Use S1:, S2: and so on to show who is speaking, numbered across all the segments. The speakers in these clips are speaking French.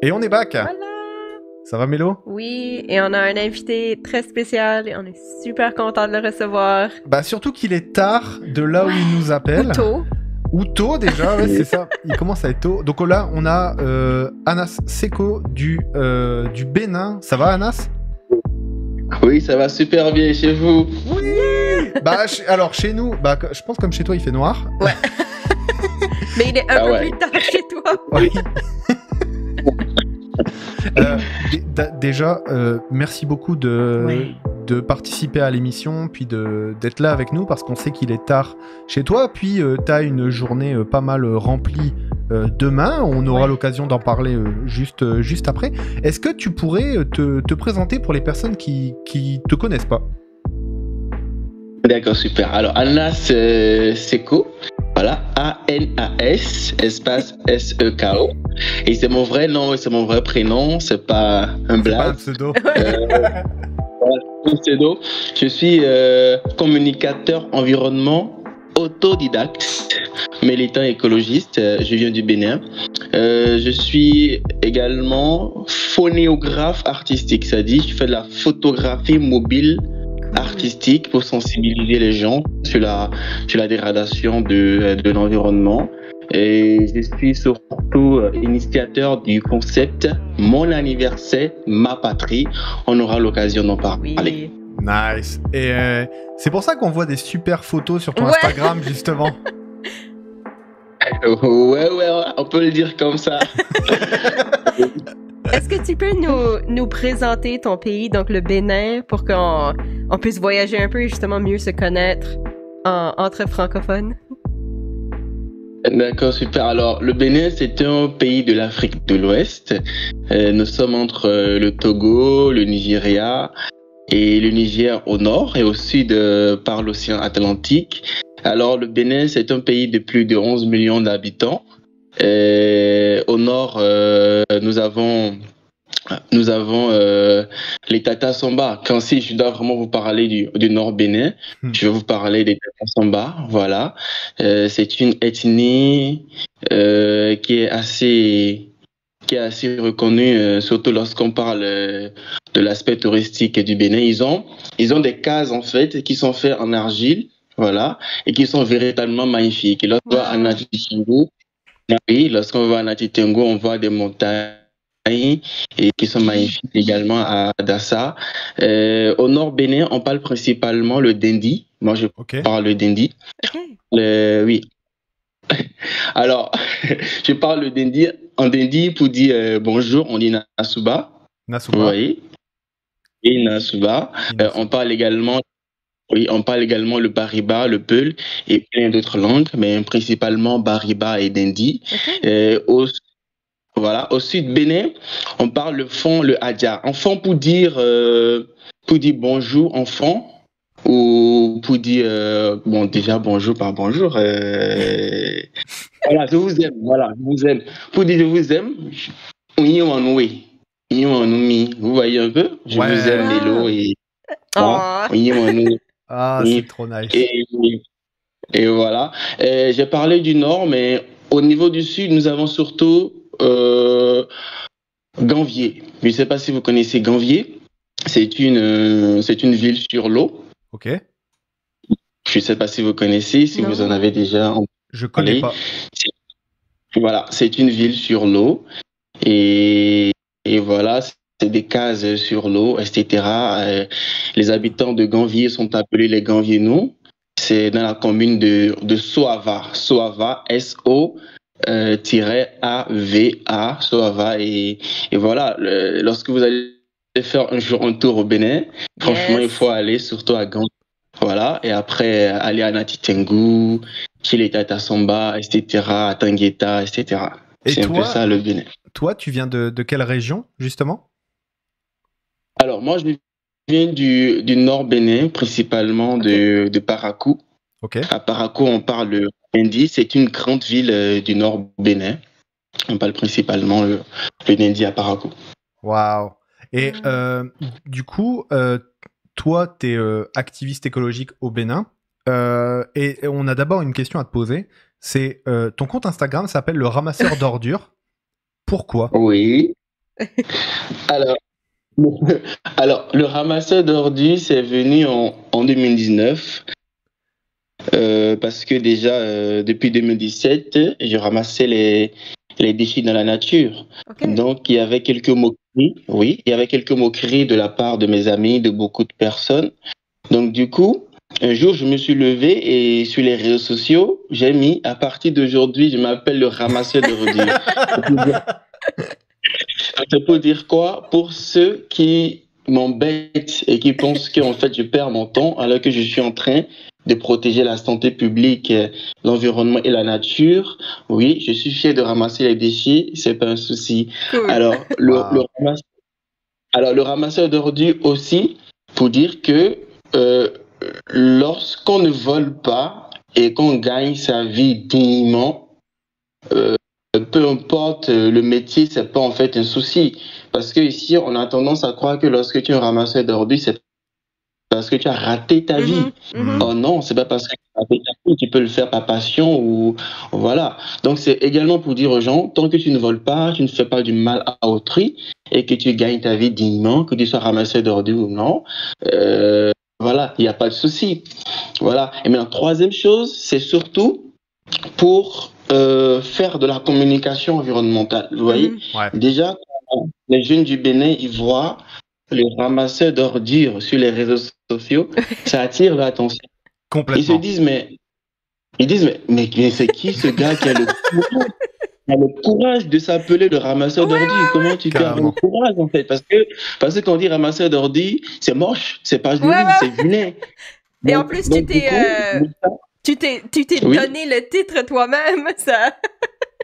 S1: Et on est back.
S2: Voilà.
S1: Ça va, Mélo?
S2: Oui, et on a un invité très spécial et on est super content de le recevoir.
S1: Bah surtout qu'il est tard de là où il nous appelle.
S2: Ou tôt.
S1: Ou tôt déjà, ouais, c'est ça. Il commence à être tôt. Donc là, on a Anas Seko du Bénin. Ça va, Anas?
S3: Oui, ça va super bien chez vous.
S1: Oui. Bah alors chez nous, bah je pense comme chez toi, il fait noir.
S2: Ouais. Mais il est un peu
S3: ouais.
S2: plus tard chez toi.
S1: Oui. Déjà, merci beaucoup de participer à l'émission, puis d'être là avec nous, parce qu'on sait qu'il est tard chez toi, puis tu as une journée pas mal remplie demain. On aura l'occasion d'en parler juste après. Est-ce que tu pourrais te présenter pour les personnes qui te connaissent pas?
S3: D'accord, super. Alors, Anas Seko, voilà, A-N-A-S, espace S-E-K-O. Et c'est mon vrai nom et c'est mon vrai prénom, c'est pas un
S1: C'est pas un
S3: blague.
S1: pseudo.
S3: Pseudo. Je suis communicateur environnement autodidacte, militant écologiste. Je viens du Bénin. Je suis également phonéographe artistique, c'est-à-dire je fais de la photographie mobile artistique pour sensibiliser les gens sur la dégradation de l'environnement. Et je suis surtout initiateur du concept Mon anniversaire, ma patrie. On aura l'occasion d'en parler.
S2: Oui.
S1: Nice. Et c'est pour ça qu'on voit des super photos sur ton
S2: Ouais.
S1: Instagram, justement.
S3: Ouais, on peut le dire comme ça.
S2: Est-ce que tu peux nous présenter ton pays, donc le Bénin, pour qu'on puisse voyager un peu et justement mieux se connaître entre francophones?
S3: D'accord, super. Alors, le Bénin, c'est un pays de l'Afrique de l'Ouest. Nous sommes entre le Togo, le Nigeria et le Niger au nord et au sud par l'océan Atlantique. Alors, le Bénin, c'est un pays de plus de 11 millions d'habitants. Au nord, nous avons les Tata Samba. Quand si je dois vraiment vous parler du Nord Bénin, je vais vous parler des Tata Samba. Voilà, c'est une ethnie qui est assez reconnue, surtout lorsqu'on parle de l'aspect touristique du Bénin. Ils ont des cases en fait qui sont faites en argile, voilà, et qui sont véritablement magnifiques. Et lorsqu'on va à Natitingo, oui, lorsqu'on va à Natitingo, on voit des montagnes et qui sont magnifiques également à Dassa. Au nord Bénin, on parle principalement le Dindi. Moi, je parle le Dindi.
S2: Okay.
S3: Oui. Alors, je parle le Dindi. En Dindi, pour dire bonjour, on dit Nasuba.
S1: Nasuba.
S3: Vous voyez? Et Nasuba. On parle également le Bariba, le Peul et plein d'autres langues, mais principalement Bariba et Dindi.
S2: Okay.
S3: Voilà, au sud Bénin, on parle le fon, le hadja. Enfant pour dire bonjour, enfant, ou pour dire bon déjà bonjour par bonjour. Voilà, je vous aime. Voilà, je vous aime. Pour dire je vous aime, vous voyez un peu, je vous aime Mélo et
S1: c'est trop nice.
S3: Et voilà. J'ai parlé du nord, mais au niveau du sud, nous avons surtout Ganvier. Je ne sais pas si vous connaissez Ganvier. C'est une ville sur l'eau.
S1: Ok.
S3: Je ne sais pas si vous connaissez, si vous en avez déjà entendu.
S1: Je connais pas.
S3: Voilà, c'est une ville sur l'eau. Et voilà, c'est des cases sur l'eau, etc. Les habitants de Ganvier sont appelés les Ganvienous. C'est dans la commune de Soava. Soava, S-O-A-V-A, Soava. Et voilà, lorsque vous allez faire un jour un tour au Bénin, franchement, il faut aller surtout à Ganvier. Voilà, et après aller à Natitengu, chez les Tata Samba, etc., à Tangueta, etc. C'est un peu ça le Bénin.
S1: Toi, tu viens de quelle région, justement?
S3: Alors, moi, je viens du nord Bénin, principalement de Parakou.
S1: Okay.
S3: À Parakou, on parle le Dindi. C'est une grande ville du nord Bénin. On parle principalement le Dindi à Parakou.
S1: Waouh. Et du coup, toi, tu es activiste écologique au Bénin. Et on a d'abord une question à te poser. C'est ton compte Instagram s'appelle le ramasseur d'ordures. Pourquoi?
S3: Oui. Alors, alors, le ramasseur d'ordures, c'est venu en 2019. Parce que déjà, depuis 2017, je ramassais les déchets dans la nature.
S2: OK.
S3: Donc, il y avait quelques moqueries, oui, il y avait quelques moqueries de la part de mes amis, de beaucoup de personnes. Donc, du coup, un jour, je me suis levé et sur les réseaux sociaux, j'ai mis, à partir d'aujourd'hui, je m'appelle le ramasseur d'ordures. C'est pour dire quoi? Pour ceux qui m'embêtent et qui pensent qu'en fait je perds mon temps alors que je suis en train de protéger la santé publique, l'environnement et la nature, oui, je suis fier de ramasser les déchets, c'est pas un souci.
S2: Cool.
S3: Alors,
S1: Wow.
S3: alors, le ramasseur d'ordures aussi, pour dire que euh, lorsqu'on ne vole pas et qu'on gagne sa vie dignement, euh, peu importe le métier, c'est pas en fait un souci. Parce que ici, on a tendance à croire que lorsque tu es un ramasseur d'ordures, c'est parce que tu as raté ta vie. Oh non, c'est pas parce que tu as raté ta vie, tu peux le faire par passion ou voilà. Donc c'est également pour dire aux gens, tant que tu ne voles pas, tu ne fais pas du mal à autrui et que tu gagnes ta vie dignement, que tu sois ramasseur d'ordures ou non, voilà, il n'y a pas de souci. Voilà. Et maintenant, troisième chose, c'est surtout pour faire de la communication environnementale. Vous voyez,
S1: Ouais,
S3: déjà, quand les jeunes du Bénin, ils voient les ramasseurs d'ordures sur les réseaux sociaux, ça attire l'attention. Ils se
S1: complètement.
S3: disent, mais c'est qui ce gars qui a le courage de s'appeler le ramasseur
S2: Ouais,
S3: d'ordures? Comment tu peux avoir le
S1: Carrément.
S3: courage, en fait? Parce que quand on dit ramasseur d'ordures, c'est moche, c'est pas
S2: ouais,
S3: joli, c'est
S2: ouais.
S3: vilain.
S2: Et en
S3: Donc,
S2: plus,
S3: donc du coup,
S2: tu t'es
S3: oui.
S2: donné le titre toi-même, ça.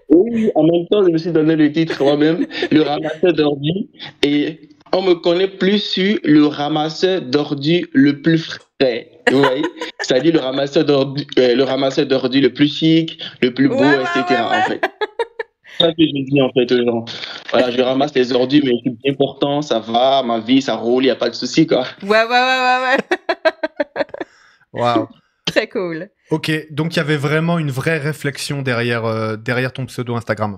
S3: Oui, en même temps, je me suis donné le titre moi-même, le ramasseur d'ordures, et on me connaît plus sur le ramasseur d'ordures le plus frais. Vous voyez? C'est-à-dire le ramasseur d'ordures le plus chic, le plus
S2: Ouais,
S3: beau,
S2: ouais, ouais,
S3: etc. En
S2: ouais.
S3: fait. C'est ça que je dis en fait aux gens. Voilà, je ramasse les ordures, mais je suis bien portant, ça va, ma vie, ça roule, il n'y a pas de souci, quoi.
S2: Ouais, ouais, ouais, ouais, ouais.
S1: Waouh.
S2: Très cool.
S1: Ok, donc il y avait vraiment une vraie réflexion derrière ton pseudo Instagram.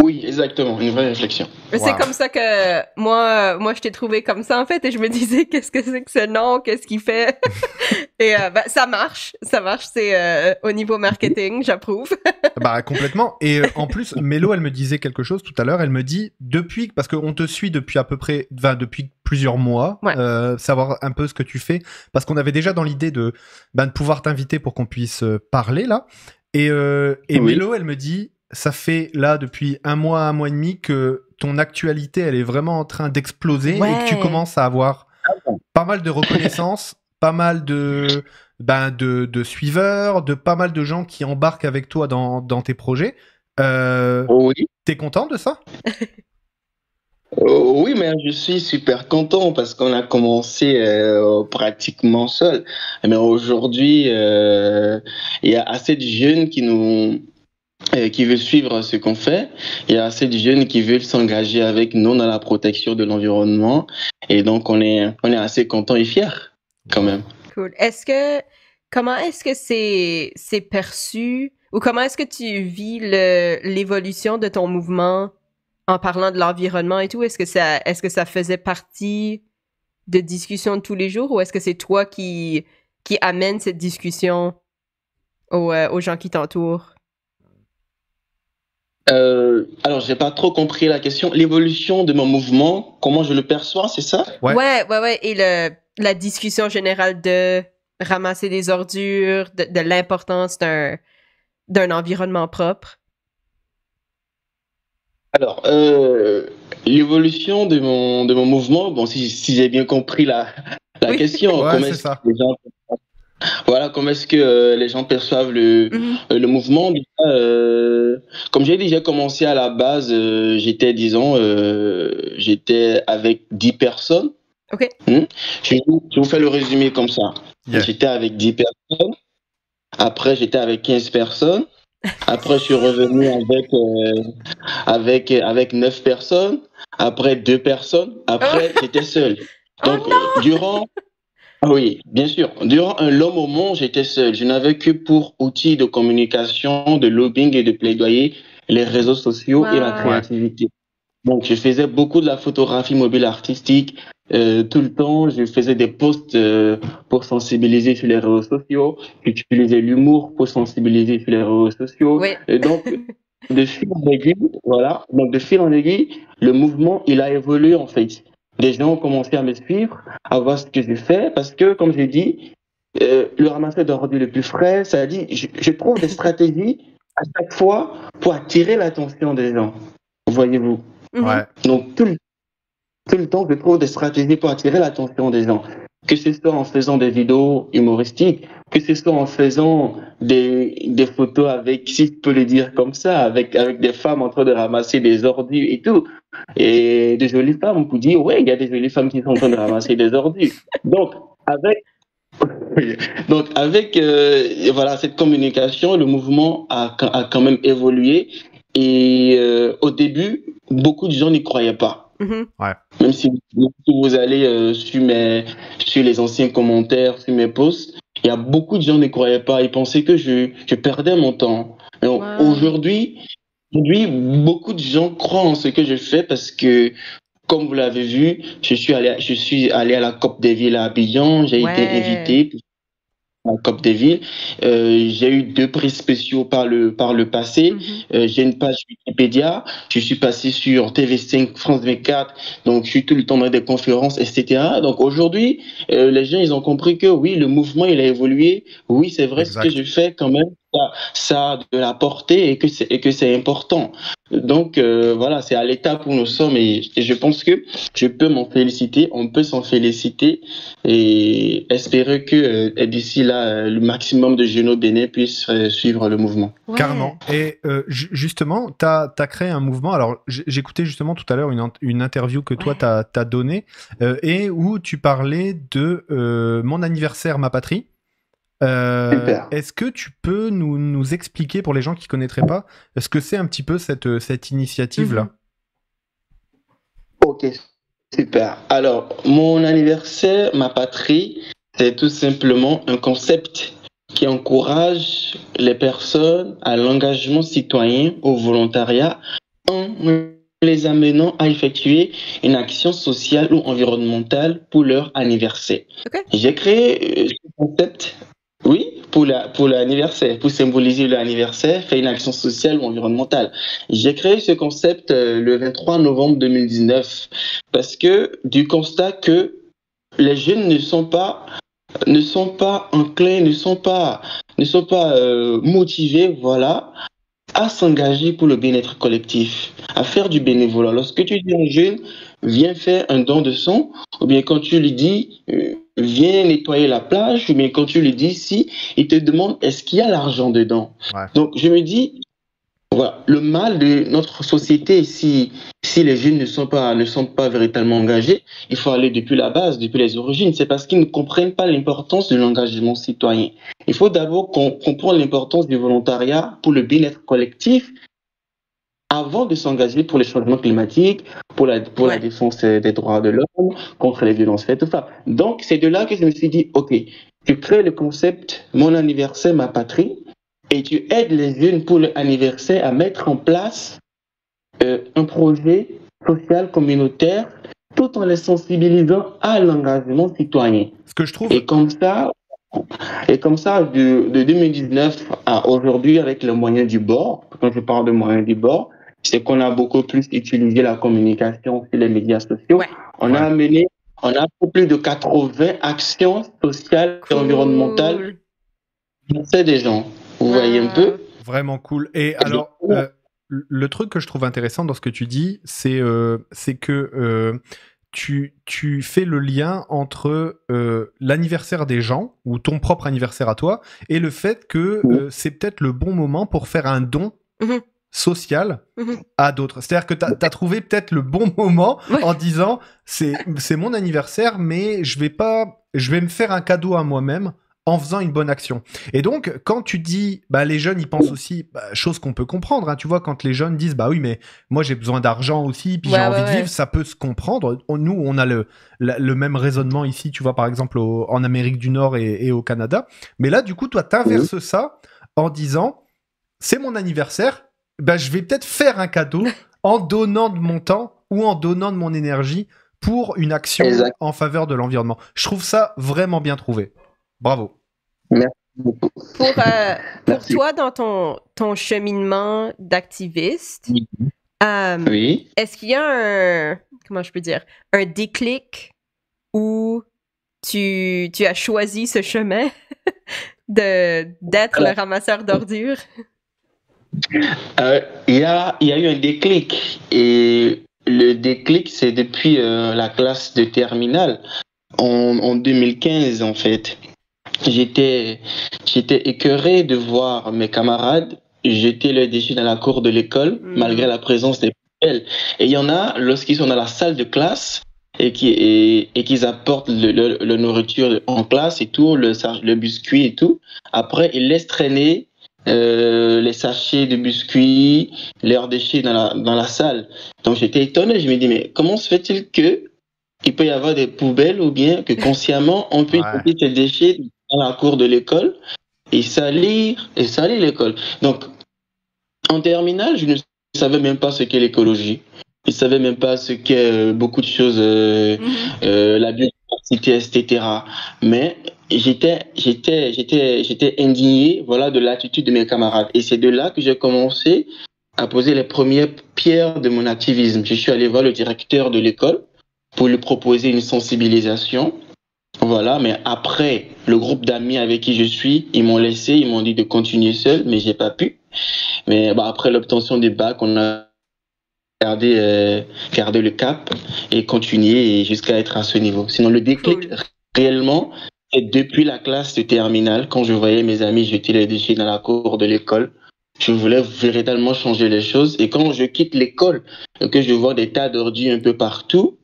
S3: Oui, exactement, une vraie réflexion.
S2: Mais c'est
S1: Waouh.
S2: comme ça que moi, je t'ai trouvé comme ça, en fait, et je me disais, qu'est-ce que c'est que ce nom? Qu'est-ce qu'il fait? Et ben, ça marche. C'est au niveau marketing, j'approuve.
S1: Bah complètement. Et en plus, Mélo, elle me disait quelque chose tout à l'heure. Elle me dit parce qu'on te suit depuis à peu près, depuis plusieurs mois,
S2: Ouais.
S1: savoir un peu ce que tu fais, parce qu'on avait déjà dans l'idée de pouvoir t'inviter pour qu'on puisse parler là. Et
S3: Oui.
S1: Mélo, elle me dit, ça fait là depuis un mois et demi que ton actualité, elle est vraiment en train d'exploser et que tu
S2: Ouais.
S1: commences à avoir pas mal de reconnaissance, pas mal de suiveurs, de pas mal de gens qui embarquent avec toi dans tes projets.
S3: Oui.
S1: T'es content de ça?
S3: Oui, mais je suis super content parce qu'on a commencé pratiquement seul. Mais aujourd'hui, il y a assez de jeunes qui veulent suivre ce qu'on fait. Il y a assez de jeunes qui veulent s'engager avec nous dans la protection de l'environnement. Et donc, on est assez content et fiers quand même.
S2: Cool. Comment est-ce que c'est perçu ou comment est-ce que tu vis l'évolution de ton mouvement en parlant de l'environnement et tout? Est-ce que ça faisait partie de discussions de tous les jours ou est-ce que c'est toi qui amène cette discussion aux gens qui t'entourent?
S3: Alors, j'ai pas trop compris la question. L'évolution de mon mouvement, comment je le perçois, c'est ça?
S1: Ouais.
S2: Ouais. Et la discussion générale de ramasser des ordures, de l'importance d'un environnement propre.
S3: Alors, l'évolution de mon mouvement, bon, si j'ai bien compris la
S2: Oui.
S3: question,
S1: Ouais,
S3: comment
S1: c'est
S3: est-ce que
S1: ça.
S3: les gens, voilà, comment est-ce que les gens perçoivent
S2: Mhm.
S3: le mouvement? Déjà, comme j'ai déjà commencé à la base, j'étais avec 10 personnes.
S2: OK.
S3: Je vous fais le résumé comme ça.
S1: Yeah.
S3: J'étais avec 10 personnes. Après, j'étais avec 15 personnes. Après, je suis revenu avec 9 personnes. Après, 2 personnes. Après, j'étais seul.
S2: Oh
S3: Donc,
S2: non!
S3: oui, bien sûr, durant un long moment, j'étais seul. Je n'avais que pour outil de communication, de lobbying et de plaidoyer les réseaux sociaux et la
S2: Wow.
S1: Ouais.
S3: créativité. Donc, je faisais beaucoup de la photographie mobile artistique. Tout le temps, je faisais des posts pour sensibiliser sur les réseaux sociaux. J'utilisais l'humour pour sensibiliser sur les réseaux sociaux.
S2: Oui.
S3: Et donc, de fil en aiguille, voilà. Donc, de fil en aiguille, le mouvement, il a évolué, en fait. Les gens ont commencé à me suivre, à voir ce que je fais, parce que, comme j'ai dit, le ramassage d'ordures le plus frais, ça dit, je trouve des stratégies à chaque fois pour attirer l'attention des gens. Voyez-vous.
S1: Ouais.
S3: Donc, tout le temps, je trouve des stratégies pour attirer l'attention des gens. Que ce soit en faisant des vidéos humoristiques, que ce soit en faisant des photos avec, si je peux le dire comme ça, avec des femmes en train de ramasser des ordures et tout. Et des jolies femmes, on peut dire, ouais, il y a des jolies femmes qui sont en train de ramasser des ordures. Donc, avec voilà, cette communication, le mouvement a quand même évolué. Et au début, beaucoup de gens n'y croyaient pas.
S1: Ouais.
S3: Même si vous allez sur les anciens commentaires, sur mes posts, il y a beaucoup de gens qui ne croyaient pas. Ils pensaient que je perdais mon temps.
S2: Wow.
S3: Aujourd'hui, beaucoup de gens croient en ce que je fais parce que, comme vous l'avez vu, je suis allé à la COP des villes à Abidjan. J'ai été invité pour la COP des villes. J'ai eu 2 prix spéciaux par le passé. J'ai une page Wikipédia. Je suis passé sur TV5, France 24. Donc, je suis tout le temps dans des conférences, etc. Donc, aujourd'hui, les gens, ils ont compris que oui, le mouvement, il a évolué. Oui, c'est vrai,
S1: Exact.
S3: ce que je fais quand même, ça a de la portée et que c'est important. Donc, voilà, c'est à l'étape où nous sommes et je pense que je peux m'en féliciter, on peut s'en féliciter et espérer que d'ici là, le maximum de jeunes au Bénin puissent suivre le mouvement.
S2: Ouais.
S1: Carrément. Et justement, tu as créé un mouvement. Alors, j'écoutais justement tout à l'heure une interview que toi, tu as donnée et où tu parlais de Mon anniversaire, ma patrie. Est-ce que tu peux nous expliquer, pour les gens qui ne connaîtraient pas, ce que c'est un petit peu cette initiative-là?
S3: Ok, super. Alors, Mon anniversaire, ma patrie, c'est tout simplement un concept qui encourage les personnes à l'engagement citoyen, au volontariat, en les amenant à effectuer une action sociale ou environnementale pour leur anniversaire.
S2: Okay.
S3: J'ai créé ce concept, oui, pour l'anniversaire, pour symboliser l'anniversaire, faire une action sociale ou environnementale. J'ai créé ce concept le 23 novembre 2019 parce que du constat que les jeunes ne sont pas enclins, ne sont pas motivés, voilà, à s'engager pour le bien-être collectif, à faire du bénévolat. Lorsque tu dis à un jeune, viens faire un don de sang, ou bien quand tu lui dis, viens nettoyer la plage, ou bien quand tu lui dis, si, il te demande, est-ce qu'il y a l'argent dedans?
S1: Ouais.
S3: Donc, je me dis, voilà, le mal de notre société, si les jeunes ne sont pas véritablement engagés, il faut aller depuis la base, depuis les origines. C'est parce qu'ils ne comprennent pas l'importance de l'engagement citoyen. Il faut d'abord comprendre l'importance du volontariat pour le bien-être collectif avant de s'engager pour les changements climatiques, pour la défense des droits de l'homme, contre les violences faites aux femmes. Donc, c'est de là que je me suis dit, ok, tu crées le concept « Mon anniversaire, ma patrie », et tu aides les jeunes pour leur anniversaire à mettre en place un projet social communautaire tout en les sensibilisant à l'engagement citoyen.
S1: Ce que je trouve...
S3: Et comme ça, de 2019 à aujourd'hui, avec les moyens du bord, quand je parle de moyens du bord, c'est qu'on a beaucoup plus utilisé la communication sur les médias sociaux. Ouais. On a plus de 80 actions sociales et environnementales. C'est des gens. Vous voyez un peu?
S1: Vraiment cool. Et alors, le truc que je trouve intéressant dans ce que tu dis, c'est que tu fais le lien entre l'anniversaire des gens, ou ton propre anniversaire à toi, et le fait que c'est peut-être le bon moment pour faire un don social à d'autres. C'est-à-dire que t'as trouvé peut-être le bon moment en disant c'est mon anniversaire, mais je vais me faire un cadeau à moi-même en faisant une bonne action. Et donc, quand tu dis, les jeunes, ils pensent aussi, chose qu'on peut comprendre, hein, tu vois, quand les jeunes disent, oui, mais moi, j'ai besoin d'argent aussi, puis j'ai envie de vivre, ça peut se comprendre. Nous, on a le même raisonnement ici, tu vois, par exemple, en Amérique du Nord et au Canada. Mais là, du coup, toi, t'inverses ça en disant, c'est mon anniversaire, je vais peut-être faire un cadeau en donnant de mon temps ou en donnant de mon énergie pour une action en faveur de l'environnement. Je trouve ça vraiment bien trouvé. Bravo.
S3: Merci beaucoup.
S2: Pour toi, dans ton cheminement d'activiste,
S3: oui.
S2: Est-ce qu'il y a comment je peux dire, un déclic où tu as choisi ce chemin d'être le ramasseur d'ordures?
S3: Il y a eu un déclic, et le déclic, c'est depuis la classe de terminale en 2015 en fait. J'étais écœuré de voir mes camarades jeter leurs déchets dans la cour de l'école malgré la présence des poubelles. Et il y en a, lorsqu'ils sont dans la salle de classe et qu'ils apportent le nourriture en classe et tout, le biscuit et tout, après ils laissent traîner les sachets de biscuits, leurs déchets dans la salle. Donc j'étais étonné, je me dis mais comment se fait-il que il peut y avoir des poubelles, ou bien que consciemment on peut jeter ces déchets dans la cour de l'école et salir l'école. Donc en terminale, je ne savais même pas ce qu'est l'écologie. Je ne savais même pas ce qu'est beaucoup de choses, la biodiversité, etc. Mais j'étais indigné, voilà, de l'attitude de mes camarades. Et c'est de là que j'ai commencé à poser les premières pierres de mon activisme. Je suis allé voir le directeur de l'école pour lui proposer une sensibilisation. Voilà, mais après, le groupe d'amis avec qui je suis, ils m'ont dit de continuer seul, mais j'ai pas pu. Mais après l'obtention des bacs, on a gardé le cap et continué jusqu'à être à ce niveau. Sinon, le déclic, réellement, c'est depuis la classe de terminale, quand je voyais mes amis jeter les déchets dans la cour de l'école. Je voulais véritablement changer les choses. Et quand je quitte l'école, que je vois des tas d'ordures un peu partout,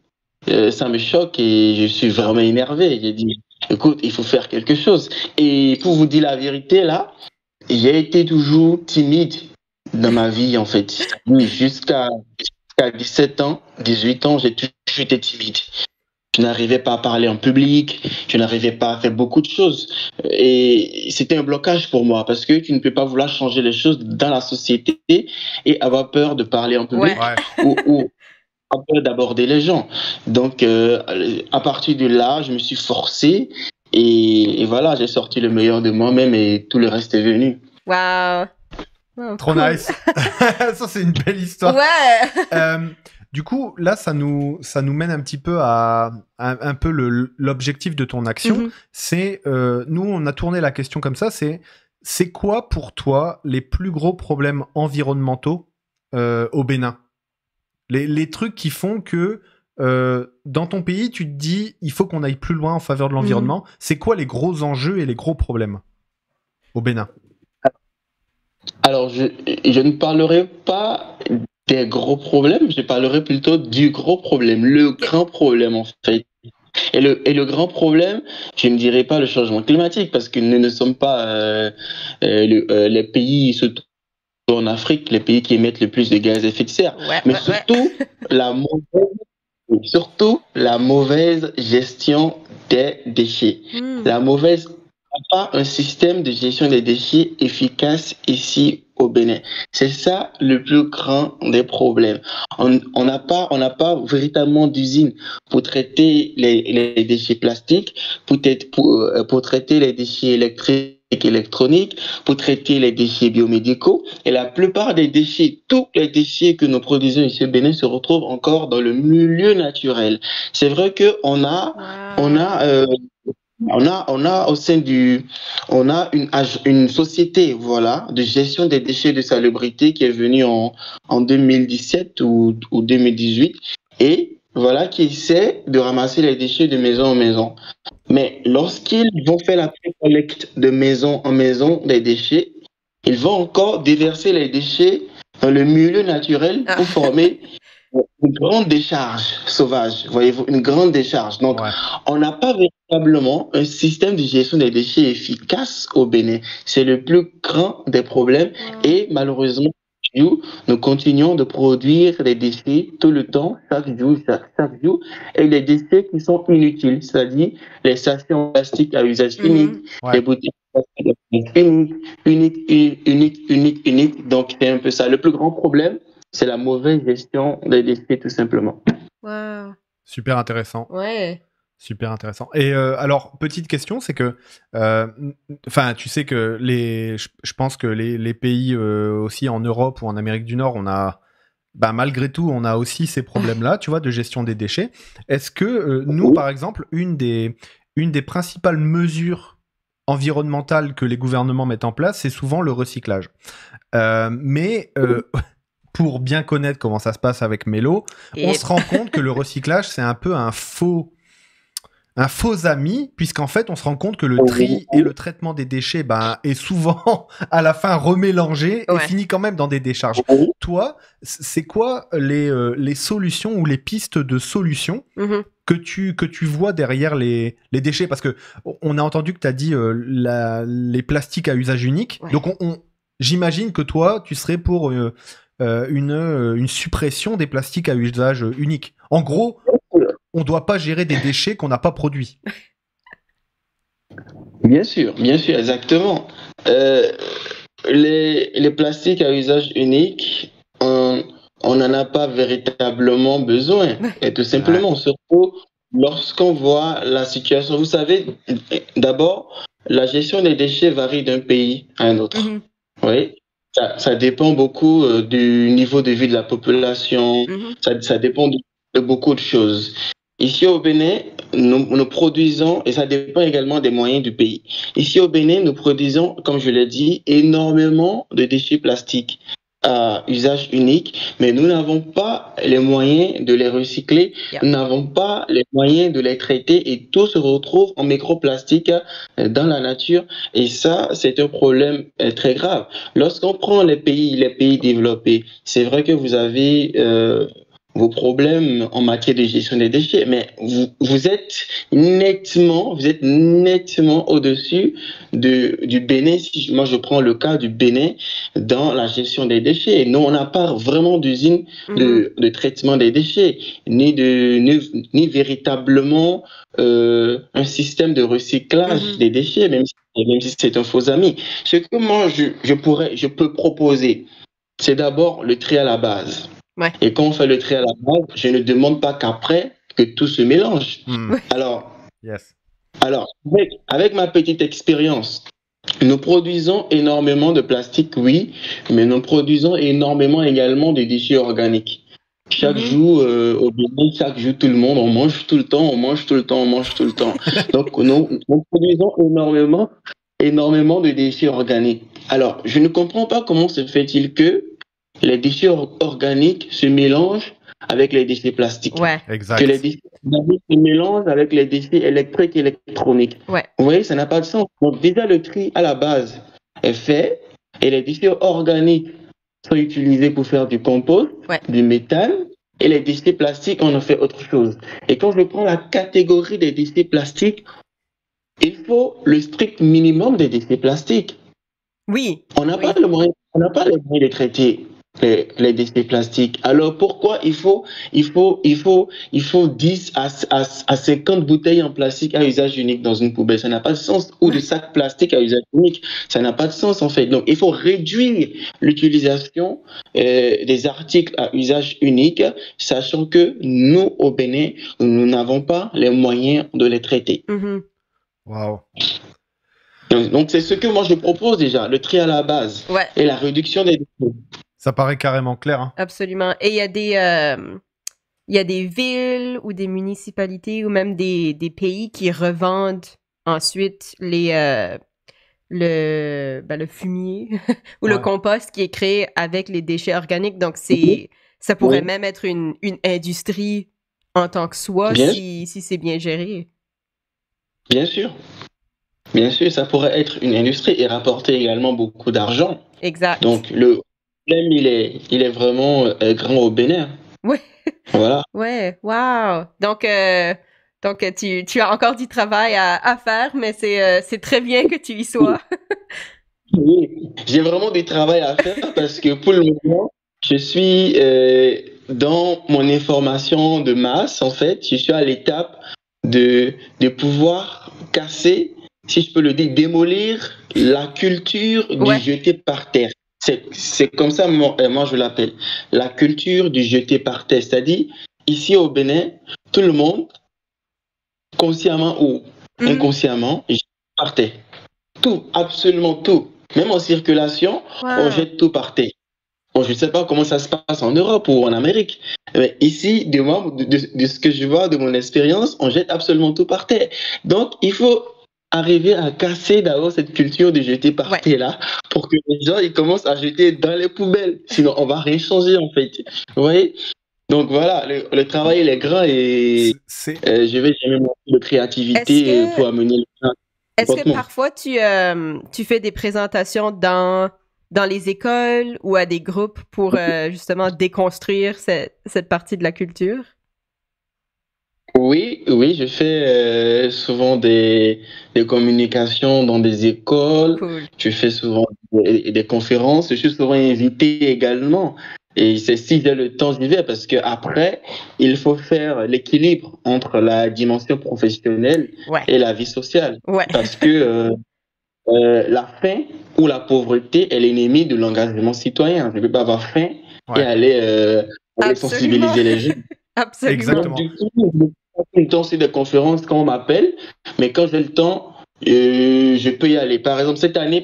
S3: ça me choque et je suis vraiment énervé. J'ai dit, écoute, il faut faire quelque chose. Et pour vous dire la vérité, là, j'ai été toujours timide dans ma vie, en fait. Jusqu'à 17 ans, 18 ans, j'ai toujours été timide. Je n'arrivais pas à parler en public, je n'arrivais pas à faire beaucoup de choses. Et c'était un blocage pour moi, parce que tu ne peux pas vouloir changer les choses dans la société et avoir peur de parler en public ou peur d'aborder les gens. Donc, à partir de là, je me suis forcé et voilà, j'ai sorti le meilleur de moi-même et tout le reste est venu.
S2: Wow.
S1: Trop cool. Nice. Ça, c'est une belle histoire.
S2: Ouais.
S1: Du coup, là, ça nous mène un petit peu à un peu l'objectif de ton action. C'est, nous, on a tourné la question comme ça, c'est quoi pour toi les plus gros problèmes environnementaux au Bénin ? Les trucs qui font que dans ton pays, tu te dis, il faut qu'on aille plus loin en faveur de l'environnement. C'est quoi les gros enjeux et les gros problèmes au Bénin ?
S3: Alors, je ne parlerai pas des gros problèmes, je parlerai plutôt du gros problème, le grand problème en fait. Et le grand problème, je ne dirais pas le changement climatique, parce que nous ne sommes pas les pays, surtout en Afrique, les pays qui émettent le plus de gaz à effet de serre. Mais surtout, la mauvaise gestion des déchets. Pas un système de gestion des déchets efficace ici au Bénin. C'est ça le plus grand des problèmes. On n'a pas véritablement d'usine pour traiter les déchets plastiques, pour traiter les déchets électriques, électroniques, pour traiter les déchets biomédicaux. Et la plupart des déchets, tous les déchets que nous produisons ici au Bénin se retrouvent encore dans le milieu naturel. C'est vrai que on a au sein on a une société, voilà, de gestion des déchets de salubrité qui est venue en 2017 ou 2018 et voilà, qui essaie de ramasser les déchets de maison en maison. Mais lorsqu'ils vont faire la collecte de maison en maison des déchets, ils vont encore déverser les déchets dans le milieu naturel pour former une grande décharge sauvage, voyez-vous, une grande décharge. Donc, on n'a pas véritablement un système de gestion des déchets efficace au Bénin. C'est le plus grand des problèmes et malheureusement, nous continuons de produire des déchets tout le temps, chaque jour, et des déchets qui sont inutiles, c'est-à-dire les sachets en plastique à usage unique, les bouteilles en plastique uniques. Donc, c'est un peu ça. Le plus grand problème, c'est la mauvaise gestion des déchets, tout simplement.
S2: Wow.
S1: Super intéressant.
S2: Ouais.
S1: Super intéressant. Et alors, petite question, c'est que, enfin, tu sais que je pense que les pays aussi en Europe ou en Amérique du Nord, on a, bah, malgré tout, on a aussi ces problèmes-là, tu vois, de gestion des déchets. Est-ce que nous, par exemple, une des principales mesures environnementales que les gouvernements mettent en place, c'est souvent le recyclage. Mais pour bien connaître comment ça se passe avec Mélo, on se rend compte que le recyclage, c'est un peu un faux ami, puisqu'en fait, on se rend compte que le tri et le traitement des déchets est souvent, à la fin, remélangé et finit quand même dans des décharges. Toi, c'est quoi les solutions ou les pistes de solutions que tu vois derrière les déchets? Parce que on a entendu que tu as dit les plastiques à usage unique. Ouais. Donc, j'imagine que toi, tu serais pour une suppression des plastiques à usage unique. En gros, on ne doit pas gérer des déchets qu'on n'a pas produits.
S3: Bien sûr, exactement. Les plastiques à usage unique, on n'en a pas véritablement besoin. Et tout simplement, surtout lorsqu'on voit la situation. Vous savez, d'abord, la gestion des déchets varie d'un pays à un autre. Oui. Ça dépend beaucoup du niveau de vie de la population. Ça dépend de beaucoup de choses. Ici au Bénin, nous produisons, et ça dépend également des moyens du pays. Ici au Bénin, nous produisons, comme je l'ai dit, énormément de déchets plastiques à usage unique, mais nous n'avons pas les moyens de les recycler, nous n'avons pas les moyens de les traiter et tout se retrouve en microplastique dans la nature et ça, c'est un problème très grave. Lorsqu'on prend les pays développés, c'est vrai que vous avez vos problèmes en matière de gestion des déchets, mais vous êtes nettement au-dessus du Bénin. Si moi je prends le cas du Bénin dans la gestion des déchets, nous on n'a pas vraiment d'usine de traitement des déchets, ni véritablement un système de recyclage des déchets, même si c'est un faux ami. Ce que moi je peux proposer, c'est d'abord le tri à la base. Ouais. Et quand on fait le tri à la base, je ne demande pas qu'après que tout se mélange. Alors, avec ma petite expérience, nous produisons énormément de plastique, oui, mais nous produisons énormément également de déchets organiques. Chaque jour, au Bénin, chaque jour, tout le monde, on mange tout le temps. Donc, nous produisons énormément de déchets organiques. Alors, je ne comprends pas comment se fait-il que les déchets organiques se mélangent avec les déchets plastiques.
S2: Ouais.
S1: Exact.
S3: Que les déchets organiques se mélangent avec les déchets électriques et électroniques.
S2: Ouais.
S3: Vous voyez, ça n'a pas de sens. Donc déjà, le tri à la base est fait et les déchets organiques sont utilisés pour faire du compost, du méthane, et les déchets plastiques, on en fait autre chose. Et quand je prends la catégorie des déchets plastiques, il faut le strict minimum des déchets plastiques.
S2: Oui.
S3: On n'a pas les moyens de traiter les déchets plastiques. Alors pourquoi il faut 10 à 50 bouteilles en plastique à usage unique dans une poubelle? Ça n'a pas de sens. Ou de sacs plastiques à usage unique. Ça n'a pas de sens en fait. Donc il faut réduire l'utilisation des articles à usage unique, sachant que nous, au Bénin, nous n'avons pas les moyens de les traiter.
S1: Wow.
S3: Donc c'est ce que moi je propose déjà, le tri à la base et la réduction des déchets.
S1: Ça paraît carrément clair. Hein.
S2: Absolument. Et il y a des villes ou des municipalités ou même des pays qui revendent ensuite le fumier ou le compost qui est créé avec les déchets organiques. Donc ça pourrait même être une industrie en tant que soi si c'est bien géré.
S3: Bien sûr. Bien sûr, ça pourrait être une industrie et rapporter également beaucoup d'argent.
S2: Exact.
S3: Donc, le problème, il est vraiment grand au Bénin.
S2: Oui.
S3: Voilà.
S2: Ouais, wow. Donc tu as encore du travail à faire, mais c'est très bien que tu y sois.
S3: Oui, j'ai vraiment du travail à faire parce que pour le moment, je suis dans mon information de masse, en fait. Je suis à l'étape de pouvoir casser, si je peux le dire, démolir la culture du jeter par terre. c'est comme ça, moi je l'appelle. La culture du jeter par terre. C'est-à-dire, ici au Bénin, tout le monde, consciemment ou inconsciemment, jette par terre. Tout, absolument tout. Même en circulation, on jette tout par terre. Bon, je ne sais pas comment ça se passe en Europe ou en Amérique, mais ici, de ce que je vois, de mon expérience, on jette absolument tout par terre. Donc, il faut arriver à casser d'abord cette culture de jeter par terre là, pour que les gens ils commencent à jeter dans les poubelles. Sinon, on va rien changer en fait. Vous voyez? Donc voilà, le travail il est grand et je vais jamais manquer de créativité pour amener les gens.
S2: Est-ce que parfois tu fais des présentations dans les écoles ou à des groupes pour justement déconstruire cette partie de la culture?
S3: Oui, je fais souvent des communications dans des écoles.
S2: Cool.
S3: Je fais souvent des conférences. Je suis souvent invité également. Et c'est si j'ai le temps, j'y vais parce que après, il faut faire l'équilibre entre la dimension professionnelle et la vie sociale. Parce que la faim ou la pauvreté est l'ennemi de l'engagement citoyen. Je ne peux pas avoir faim et aller sensibiliser les gens.
S2: Absolument.
S1: Exactement.
S3: Donc, du coup, je temps c'est des conférences quand on m'appelle, mais quand j'ai le temps, je peux y aller. Par exemple, cette année,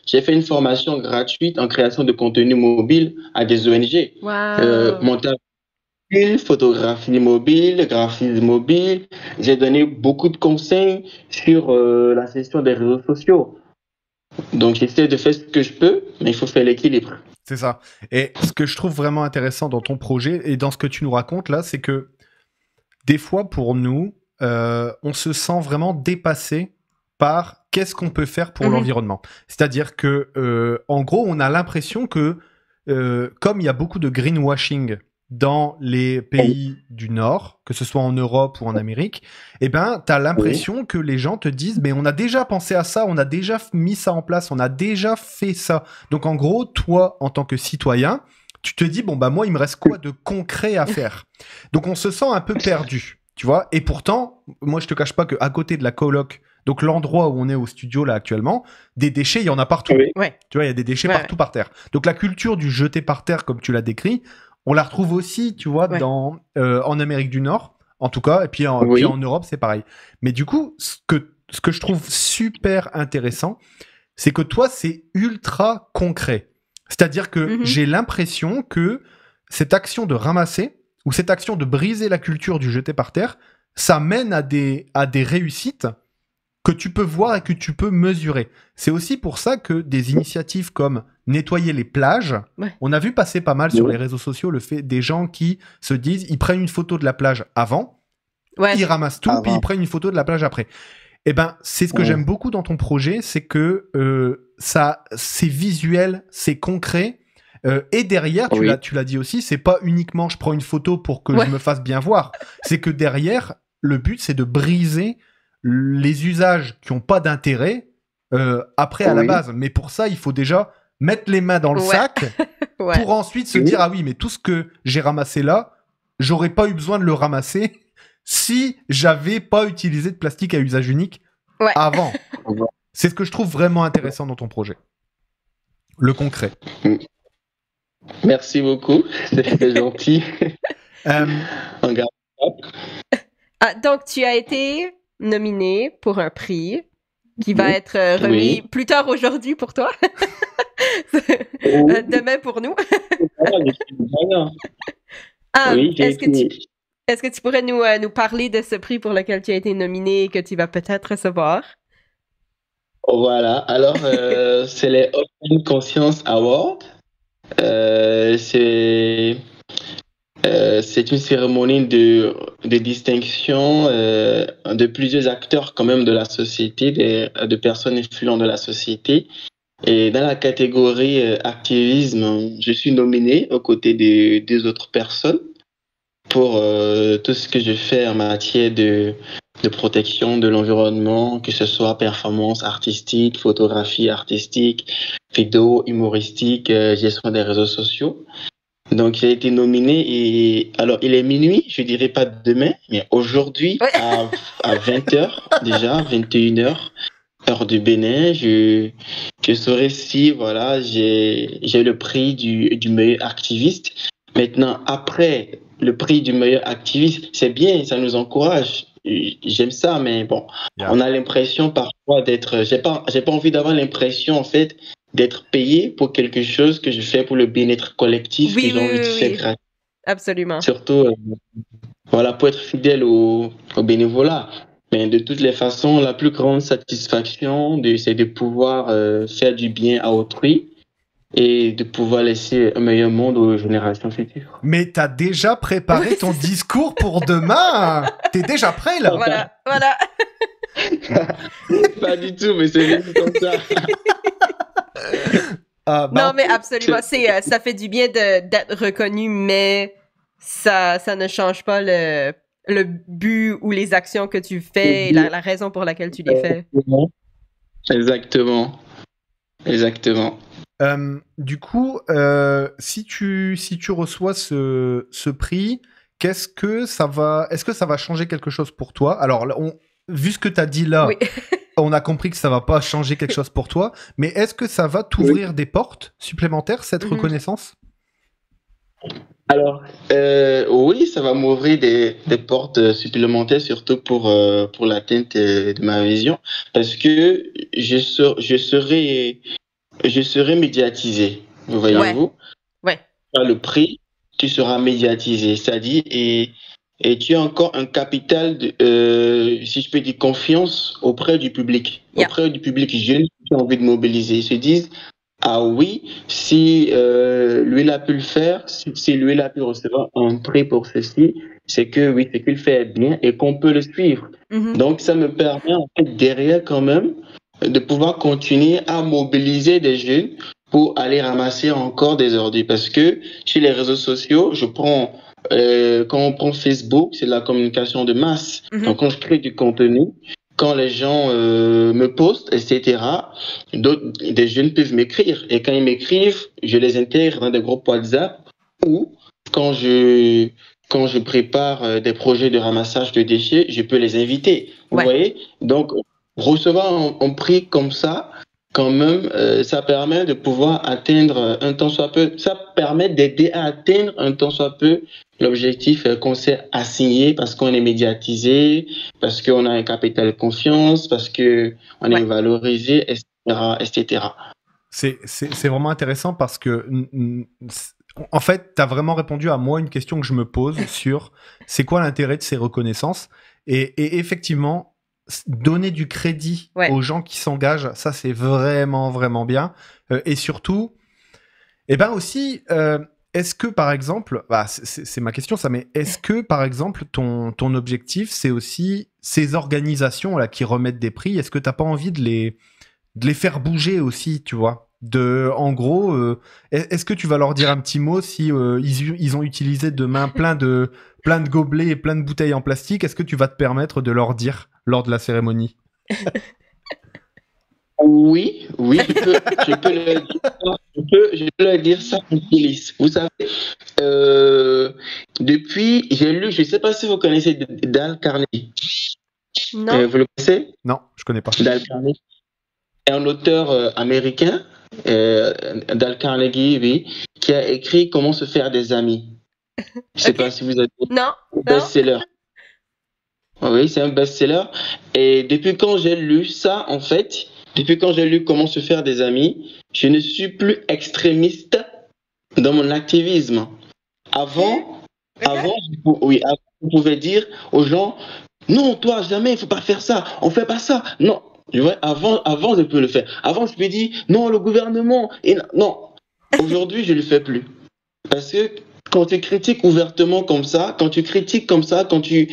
S3: j'ai fait une formation gratuite en création de contenu mobile à des ONG. Montage mobile, photographie mobile, graphisme mobile. J'ai donné beaucoup de conseils sur la gestion des réseaux sociaux. Donc, j'essaie de faire ce que je peux, mais il faut faire l'équilibre.
S1: C'est ça. Et ce que je trouve vraiment intéressant dans ton projet et dans ce que tu nous racontes là, c'est que des fois, pour nous, on se sent vraiment dépassé par qu'est-ce qu'on peut faire pour l'environnement. C'est-à-dire que, en gros, on a l'impression que, comme il y a beaucoup de greenwashing dans les pays du Nord, que ce soit en Europe ou en Amérique, eh ben, tu as l'impression que les gens te disent « mais on a déjà pensé à ça, on a déjà mis ça en place, on a déjà fait ça ». Donc, en gros, toi, en tant que citoyen, tu te dis « bon, bah moi, il me reste quoi de concret à faire ?» Donc, on se sent un peu perdu, tu vois. Et pourtant, moi, je te cache pas qu'à côté de la coloc, donc l'endroit où on est au studio là actuellement, des déchets, il y en a partout. Tu vois, il y a des déchets partout par terre. Donc, la culture du jeter par terre, comme tu l'as décrit, on la retrouve aussi, tu vois, en Amérique du Nord, en tout cas, et puis en Europe, c'est pareil. Mais du coup, ce que je trouve super intéressant, c'est que toi, c'est ultra concret. C'est-à-dire que j'ai l'impression que cette action de ramasser, ou cette action de briser la culture du jeter par terre, ça mène à des réussites que tu peux voir et que tu peux mesurer. C'est aussi pour ça que des initiatives comme nettoyer les plages, on a vu passer pas mal sur les réseaux sociaux le fait des gens qui se disent, ils prennent une photo de la plage avant, ils ramassent tout, puis ils prennent une photo de la plage après. Eh ben, c'est ce que j'aime beaucoup dans ton projet, c'est que c'est visuel, c'est concret, et derrière, tu l'as dit aussi, c'est pas uniquement je prends une photo pour que je me fasse bien voir, c'est que derrière, le but c'est de briser les usages qui n'ont pas d'intérêt après à la base. Mais pour ça, il faut déjà mettre les mains dans le sac pour ensuite se dire, ah oui, mais tout ce que j'ai ramassé là, j'aurais pas eu besoin de le ramasser si j'avais pas utilisé de plastique à usage unique avant. C'est ce que je trouve vraiment intéressant dans ton projet. Le concret.
S3: Merci beaucoup, c'est gentil.
S2: Donc, tu as été nominé pour un prix qui va être remis plus tard aujourd'hui pour toi. Demain pour nous. Est-ce que tu pourrais nous parler de ce prix pour lequel tu as été nominé et que tu vas peut-être recevoir?
S3: Voilà, alors c'est les Open Conscience Awards. C'est une cérémonie de distinction de plusieurs acteurs quand même de la société, de personnes influentes de la société. Et dans la catégorie activisme, je suis nominé aux côtés des deux autres personnes pour tout ce que je fais en matière de protection de l'environnement, que ce soit performance artistique, photographie artistique, vidéo humoristique, gestion des réseaux sociaux. Donc, j'ai été nominé et alors, il est minuit, je dirais pas demain, mais aujourd'hui à 20h déjà, 21h, hors du Bénin. Je saurais si, voilà, j'ai le prix du meilleur activiste. Maintenant, après, le prix du meilleur activiste, c'est bien, ça nous encourage. J'aime ça, mais bon, on a l'impression parfois d'être. J'ai pas envie d'avoir l'impression, en fait, d'être payé pour quelque chose que je fais pour le bien-être collectif, que j'ai envie de faire gratuit.
S2: Absolument.
S3: Surtout, voilà, pour être fidèle au bénévolat. Mais de toutes les façons, la plus grande satisfaction, c'est de pouvoir faire du bien à autrui et de pouvoir laisser un meilleur monde aux générations futures.
S1: Mais t'as déjà préparé ton discours pour demain. T'es déjà prêt, là.
S2: Voilà.
S3: Pas du tout, mais c'est juste comme ça.
S2: Non, mais absolument. Ça fait du bien d'être reconnu, mais ça ne change pas le but ou les actions que tu fais et la raison pour laquelle tu les fais.
S3: Exactement.
S1: Du coup, si tu reçois ce prix, est-ce que ça va changer quelque chose pour toi? Alors, vu ce que tu as dit là, oui. On a compris que ça va pas changer quelque chose pour toi, mais est-ce que ça va t'ouvrir des portes supplémentaires, cette reconnaissance?
S3: Alors, oui, ça va m'ouvrir des portes supplémentaires, surtout pour l'atteinte de ma vision, parce que je serai médiatisé, voyez-vous.
S2: Ouais.
S3: Par le prix, tu seras médiatisé, c'est-à-dire, et tu as encore un capital, si je peux dire, confiance auprès du public, auprès du public jeune qui a envie de mobiliser. Ils se disent, ah oui, si lui il a pu le faire, si lui il a pu recevoir un prix pour ceci, c'est que oui, c'est qu'il fait bien et qu'on peut le suivre. Donc ça me permet en fait derrière quand même de pouvoir continuer à mobiliser des jeunes pour aller ramasser encore des ordures. Parce que chez les réseaux sociaux, quand on prend Facebook, c'est de la communication de masse. Donc quand je crée du contenu, quand les gens me postent, etc., des jeunes peuvent m'écrire. Et quand ils m'écrivent, je les intègre dans des groupes WhatsApp ou quand je prépare des projets de ramassage de déchets, je peux les inviter. Vous voyez? Donc, recevoir un prix comme ça, quand même, ça permet de pouvoir atteindre un tant soit peu, ça permet d'aider à atteindre un tant soit peu l'objectif qu'on s'est assigné parce qu'on est médiatisé, parce qu'on a un capital de confiance, parce qu'on est valorisé, etc.
S1: C'est vraiment intéressant parce que, en fait, tu as vraiment répondu à moi une question que je me pose sur c'est quoi l'intérêt de ces reconnaissances et effectivement, donner du crédit aux gens qui s'engagent, ça c'est vraiment, vraiment bien. Et surtout, aussi... est-ce que, par exemple, c'est ma question ça, mais est-ce que, par exemple, ton objectif, c'est aussi ces organisations là qui remettent des prix, est-ce que t'as pas envie de les faire bouger aussi, tu vois? En gros, est-ce que tu vas leur dire un petit mot si ils ont utilisé demain plein de gobelets et plein de bouteilles en plastique, est-ce que tu vas te permettre de leur dire lors de la cérémonie?
S3: Oui, je peux leur dire ça en coulisses. Vous savez, depuis, j'ai lu, je ne sais pas si vous connaissez Dale Carnegie.
S2: Non.
S3: Vous le connaissez?
S1: Non, je ne connais pas.
S3: Dale Carnegie est un auteur américain, Dale Carnegie, oui, qui a écrit Comment se faire des amis. Je ne sais pas si vous avez...
S2: Non.
S3: Best-seller. Oui, c'est un best-seller. Et depuis quand j'ai lu ça, en fait... Depuis quand j'ai lu Comment se faire des amis, je ne suis plus extrémiste dans mon activisme. Avant, vous pouvez dire aux gens, non, toi, jamais, il ne faut pas faire ça, on ne fait pas ça. Non, avant, je peux le faire. Avant, je peux dire, non, le gouvernement, non. Aujourd'hui, je ne le fais plus. Parce que quand tu critiques ouvertement comme ça, quand tu critiques comme ça, quand tu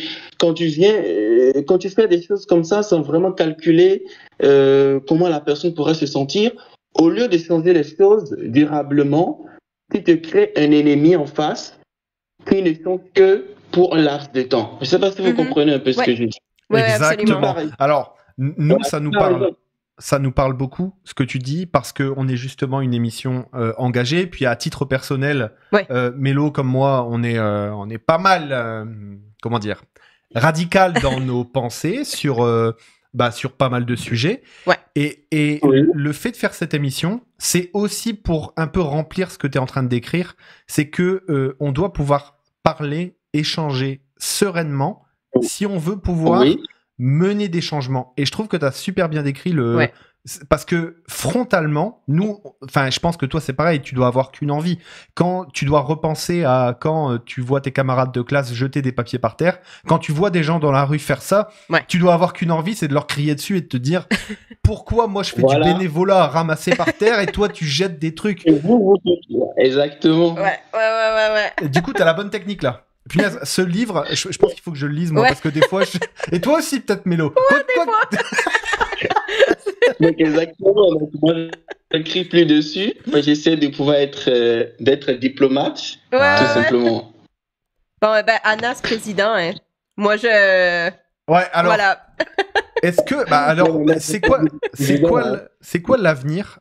S3: fais des choses comme ça sans vraiment calculer comment la personne pourrait se sentir, au lieu de changer les choses durablement, tu te crées un ennemi en face qui ne sont que pour un laps de temps. Je ne sais pas si vous comprenez un peu ce que je dis.
S2: Ouais,
S1: exactement.
S2: Absolument.
S1: Alors, nous, ça nous parle beaucoup, ce que tu dis, parce qu'on est justement une émission engagée. Puis à titre personnel, Mélo comme moi, on est pas mal, comment dire, radical dans nos pensées sur sur pas mal de sujets.
S2: Ouais.
S1: Et
S3: Oui.
S1: le fait de faire cette émission, c'est aussi pour un peu remplir ce que tu es en train de décrire, c'est que on doit pouvoir parler, échanger sereinement si on veut pouvoir
S3: Oui.
S1: mener des changements. Et je trouve que tu as super bien décrit
S2: Ouais.
S1: parce que frontalement, nous, enfin, je pense que toi, c'est pareil, tu dois avoir qu'une envie. Quand tu dois repenser à quand tu vois tes camarades de classe jeter des papiers par terre, quand tu vois des gens dans la rue faire ça,
S2: Ouais.
S1: tu dois avoir qu'une envie, c'est de leur crier dessus et de te dire pourquoi moi je fais
S3: Voilà.
S1: du bénévolat à ramasser par terre et toi tu jettes des trucs.
S3: Et vous, exactement.
S2: Ouais.
S1: Et du coup, t'as la bonne technique là. Punaise, ce livre, je pense qu'il faut que je le lise moi
S2: Ouais.
S1: parce que des fois, et toi aussi peut-être Mélo.
S3: Donc, exactement. Donc, moi, je n'écris plus dessus, mais j'essaie de pouvoir d'être diplomate, tout
S2: Ouais.
S3: simplement.
S2: Bon, ben, Anas président, hein. Moi, je...
S1: Ouais, alors,
S2: Voilà.
S1: est-ce que, alors, c'est quoi l'avenir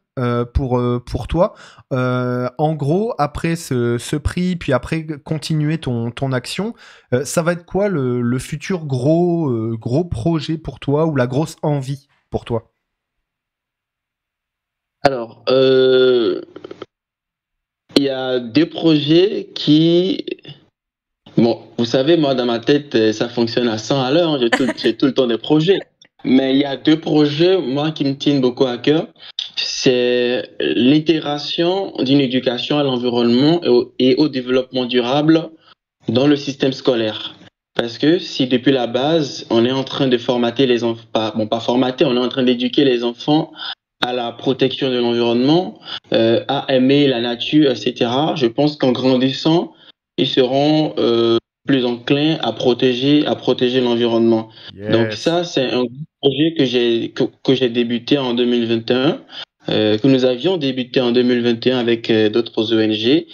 S1: pour toi en gros, après ce prix, puis après continuer ton action, ça va être quoi le futur gros projet pour toi ou la grosse envie pour toi?
S3: Alors, il y a deux projets qui... Bon, vous savez, moi, dans ma tête, ça fonctionne à 100 à l'heure. J'ai tout le temps des projets. Mais il y a deux projets, moi, qui me tiennent beaucoup à cœur. C'est l'intégration d'une éducation à l'environnement et au développement durable dans le système scolaire. Parce que si depuis la base, on est en train de formater les enfants, pas formater, on est en train d'éduquer les enfants à la protection de l'environnement, à aimer la nature, etc., je pense qu'en grandissant, ils seront plus enclins à protéger l'environnement.
S1: Yes.
S3: Donc ça, c'est un projet que j'ai débuté en 2021, que nous avions débuté en 2021 avec d'autres ONG.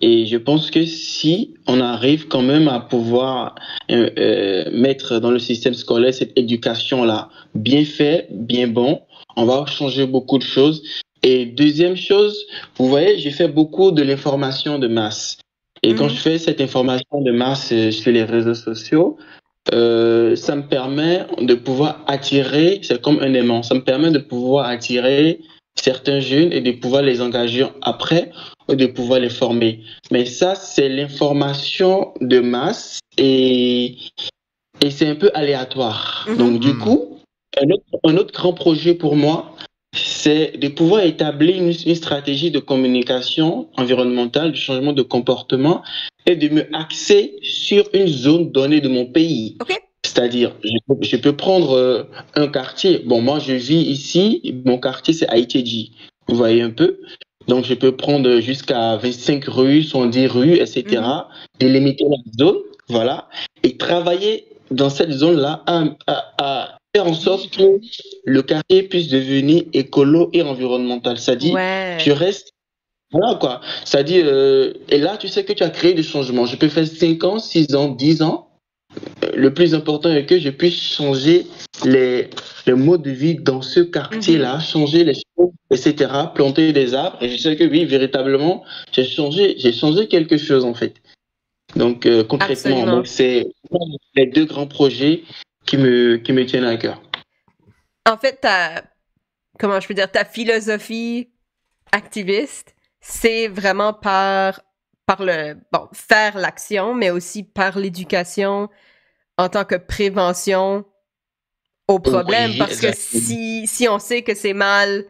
S3: Et je pense que si on arrive quand même à pouvoir mettre dans le système scolaire cette éducation-là bien fait, bien bon, on va changer beaucoup de choses. Et deuxième chose, vous voyez, j'ai fait beaucoup de l'information de masse. Et quand je fais cette information de masse sur les réseaux sociaux, ça me permet de pouvoir attirer, c'est comme un aimant, ça me permet de pouvoir attirer certains jeunes et de pouvoir les engager après ou de pouvoir les former. Mais ça, c'est l'information de masse et c'est un peu aléatoire. Donc du coup, un autre grand projet pour moi, c'est de pouvoir établir une stratégie de communication environnementale, du changement de comportement et de me axer sur une zone donnée de mon pays.
S2: OK.
S3: C'est-à-dire, je peux prendre un quartier. Bon, moi, je vis ici. Mon quartier, c'est Haïti. Vous voyez un peu? Donc, je peux prendre jusqu'à 25 rues, 110 rues, etc. Délimiter la zone, voilà. Et travailler dans cette zone-là à faire en sorte que le quartier puisse devenir écolo et environnemental. C'est-à-dire, je reste... Voilà quoi. C'est-à-dire, et là, tu sais que tu as créé des changements. Je peux faire 5 ans, 6 ans, 10 ans. Le plus important est que je puisse changer les modes de vie dans ce quartier-là, changer les choses, etc., planter des arbres. Et je sais que oui, véritablement, j'ai changé quelque chose en fait. Donc concrètement, donc, c'est les deux grands projets qui me tiennent à cœur.
S2: En fait, ta philosophie activiste, c'est vraiment par faire l'action, mais aussi par l'éducation en tant que prévention au problème. Oui, parce exactement. Que si on sait que c'est mal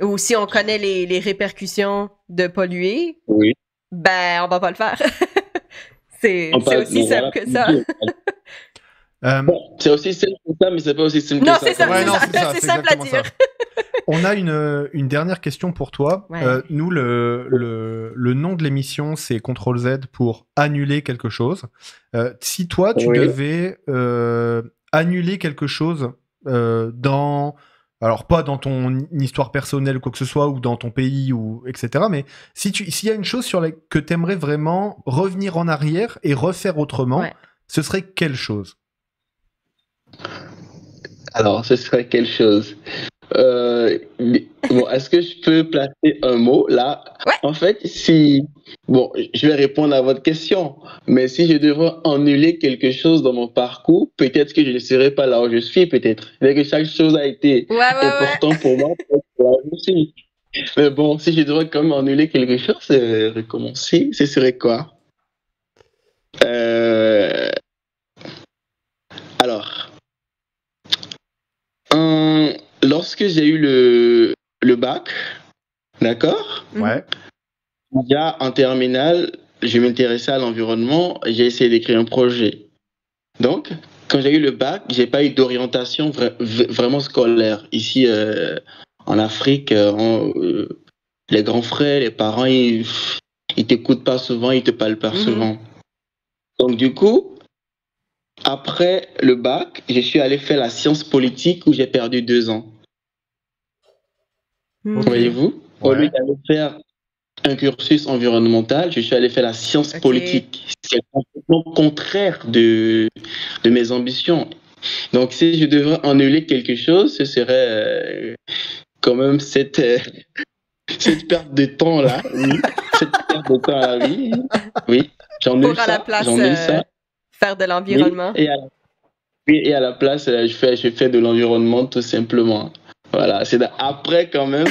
S2: ou si on connaît les répercussions de polluer, ben on va pas le faire. c'est aussi simple que ça.
S3: C'est aussi simple que ça, mais c'est pas aussi simple que ça.
S2: Non, c'est ça, c'est simple à dire.
S1: On a une dernière question pour toi. Nous, le nom de l'émission, c'est CTRL-Z pour annuler quelque chose. Si toi, tu devais annuler quelque chose alors pas dans ton histoire personnelle ou quoi que ce soit, ou dans ton pays, ou etc., mais s'il y a une chose que tu aimerais vraiment revenir en arrière et refaire autrement, ce serait quelle chose?
S3: Alors, ce serait quelle chose? Bon, est-ce que je peux placer un mot là?
S2: Ouais.
S3: En fait, bon, je vais répondre à votre question, mais si je devrais annuler quelque chose dans mon parcours, peut-être que je ne serais pas là où je suis, peut-être. C'est que chaque chose a été important pour moi, pour là où je suis. Mais bon, si je devrais quand même annuler quelque chose, recommencer, ce serait quoi? Alors, lorsque j'ai eu le bac, d'accord?
S1: Ouais.
S3: Déjà en terminale, je m'intéressais à l'environnement, j'ai essayé d'écrire un projet. Donc, quand j'ai eu le bac, j'ai pas eu d'orientation vraiment scolaire. Ici, en Afrique, les grands frères, les parents, ils t'écoutent pas souvent, ils te parlent pas souvent. Donc, du coup, après le bac, je suis allé faire la science politique où j'ai perdu 2 ans. Voyez-vous? Au lieu d'aller faire un cursus environnemental, je suis allé faire la science politique. C'est complètement contraire de mes ambitions. Donc, si je devrais annuler quelque chose, ce serait quand même cette perte de temps-là. Oui. Cette perte de temps-là, oui. Oui, j'annule ça.
S2: Pour à la place,
S3: ça.
S2: Faire de l'environnement.
S3: Oui, et à la place, je fais de l'environnement tout simplement. Voilà, après quand même,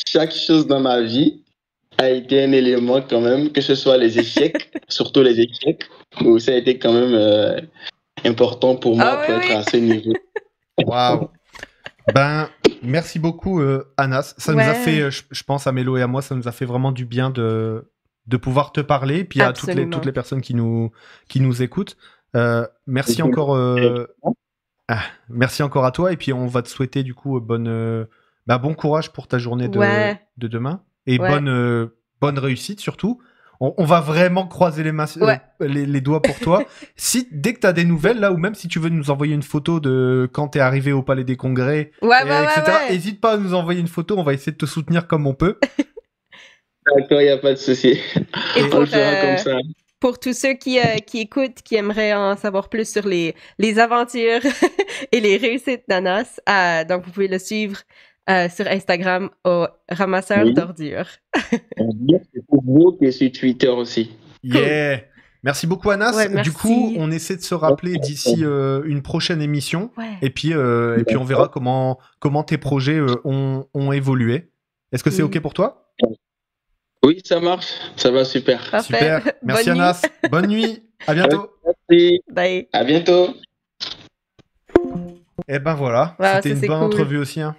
S3: chaque chose dans ma vie a été un élément quand même, que ce soit les échecs, surtout les échecs, où ça a été quand même important pour moi pour être à ce niveau.
S1: Waouh. Ben, merci beaucoup Anas. Ça nous a fait, je pense à Mélo et à moi, ça nous a fait vraiment du bien de pouvoir te parler, puis à toutes les personnes qui nous écoutent. Merci encore. Merci encore à toi, et puis on va te souhaiter du coup bon courage pour ta journée de demain, et bonne réussite surtout. On va vraiment croiser les doigts pour toi. Dès que tu as des nouvelles, là, ou même si tu veux nous envoyer une photo de quand tu es arrivé au Palais des Congrès, etc., n'hésite pas à nous envoyer une photo, on va essayer de te soutenir comme on peut.
S3: D'accord, il n'y a pas de souci.
S2: Et
S3: on le fera comme ça.
S2: Pour tous ceux qui écoutent, qui aimeraient en savoir plus sur les aventures et les réussites d'Anas, donc vous pouvez le suivre sur Instagram au ramasseur d'ordures.
S3: C'est pour vous et sur Twitter aussi.
S1: Yeah! Cool. Merci beaucoup Anas.
S2: Merci.
S1: Du coup, on essaie de se rappeler d'ici une prochaine émission, et puis on verra comment tes projets ont évolué. Est-ce que c'est OK pour toi?
S3: Oui, ça marche. Ça va super.
S2: Parfait.
S1: Super. Merci Anas. Bonne nuit. À bientôt.
S3: Merci.
S2: Bye.
S3: À bientôt.
S1: Et ben voilà. C'était une bonne entrevue aussi. Hein.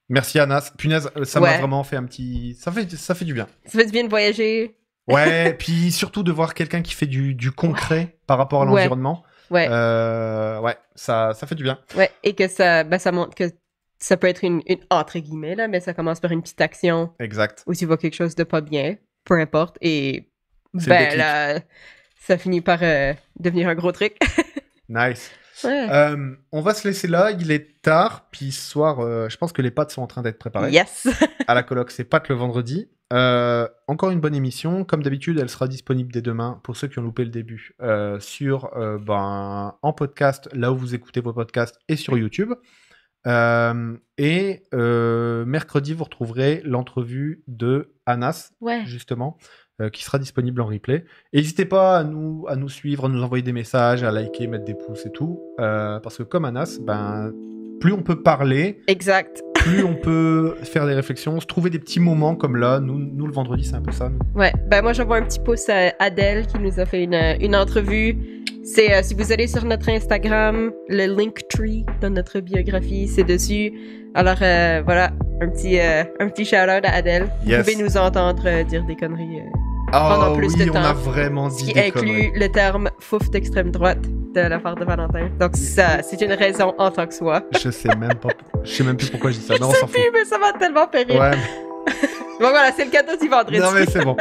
S1: Merci Anas. Punaise, ça m'a vraiment fait un petit... Ça fait du bien.
S2: Ça fait du bien de voyager.
S1: Ouais, puis surtout de voir quelqu'un qui fait du concret par rapport à l'environnement.
S2: Ouais.
S1: Ça fait du bien.
S2: Ouais, et que ça montre que ça peut être une entre guillemets, là, mais ça commence par une petite action.
S1: Exact.
S2: Ou tu vois quelque chose de pas bien, peu importe, et là, ça finit par devenir un gros truc.
S1: Nice.
S2: Ouais.
S1: On va se laisser là, il est tard, puis ce soir, je pense que les pâtes sont en train d'être préparées.
S2: Yes.
S1: À la coloc, c'est pâtes le vendredi. Encore une bonne émission. Comme d'habitude, elle sera disponible dès demain pour ceux qui ont loupé le début en podcast, là où vous écoutez vos podcasts, et sur YouTube. Mercredi, vous retrouverez l'entrevue de Anas, justement, qui sera disponible en replay. N'hésitez pas à nous suivre, à nous envoyer des messages, à liker, mettre des pouces et tout, parce que comme Anas, plus on peut parler,
S2: exact,
S1: plus on peut faire des réflexions, se trouver des petits moments comme là. Nous le vendredi, c'est un peu ça. Nous.
S2: Ouais, moi j'envoie un petit pouce à Adèle qui nous a fait une entrevue. C'est si vous allez sur notre Instagram, le Linktree dans notre biographie, c'est dessus. Alors voilà, un petit shout-out à Adèle. Yes. Vous pouvez nous entendre dire des conneries pendant plus de temps.
S1: On a vraiment dit
S2: des
S1: conneries.
S2: Ce qui inclut le terme fouf d'extrême droite de la part de Valentin. Donc ça, c'est une raison en tant que soi.
S1: Je sais même plus pourquoi je dis ça. Non, on s'en fout.
S2: Mais ça m'a tellement fait rire.
S1: Ouais.
S2: Bon voilà, c'est le cadeau du vendredi.
S1: Non mais c'est bon.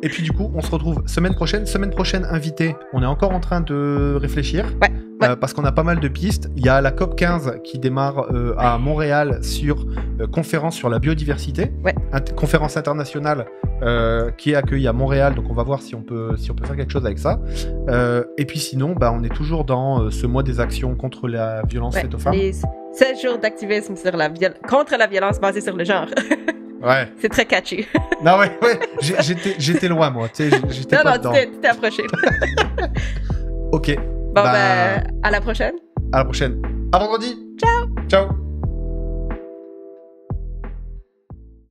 S1: Et puis du coup, on se retrouve semaine prochaine. Semaine prochaine, invité. On est encore en train de réfléchir.
S2: Ouais.
S1: Parce qu'on a pas mal de pistes. Il y a la COP 15 qui démarre à Montréal sur conférence sur la biodiversité.
S2: Ouais.
S1: Conférence internationale qui est accueillie à Montréal. Donc on va voir si on peut faire quelque chose avec ça. Et puis sinon, on est toujours dans ce mois des actions contre la violence faite aux femmes.
S2: 16 jours d'activisme contre la violence basée sur le genre.
S1: Ouais.
S2: C'est très catchy.
S1: Non, ouais. J'étais loin, moi. Tu sais, j'étais pas dedans.
S2: Tu t'es approché.
S1: Ok.
S2: Bon, à la prochaine.
S1: À la prochaine. À vendredi.
S2: Ciao.
S1: Ciao.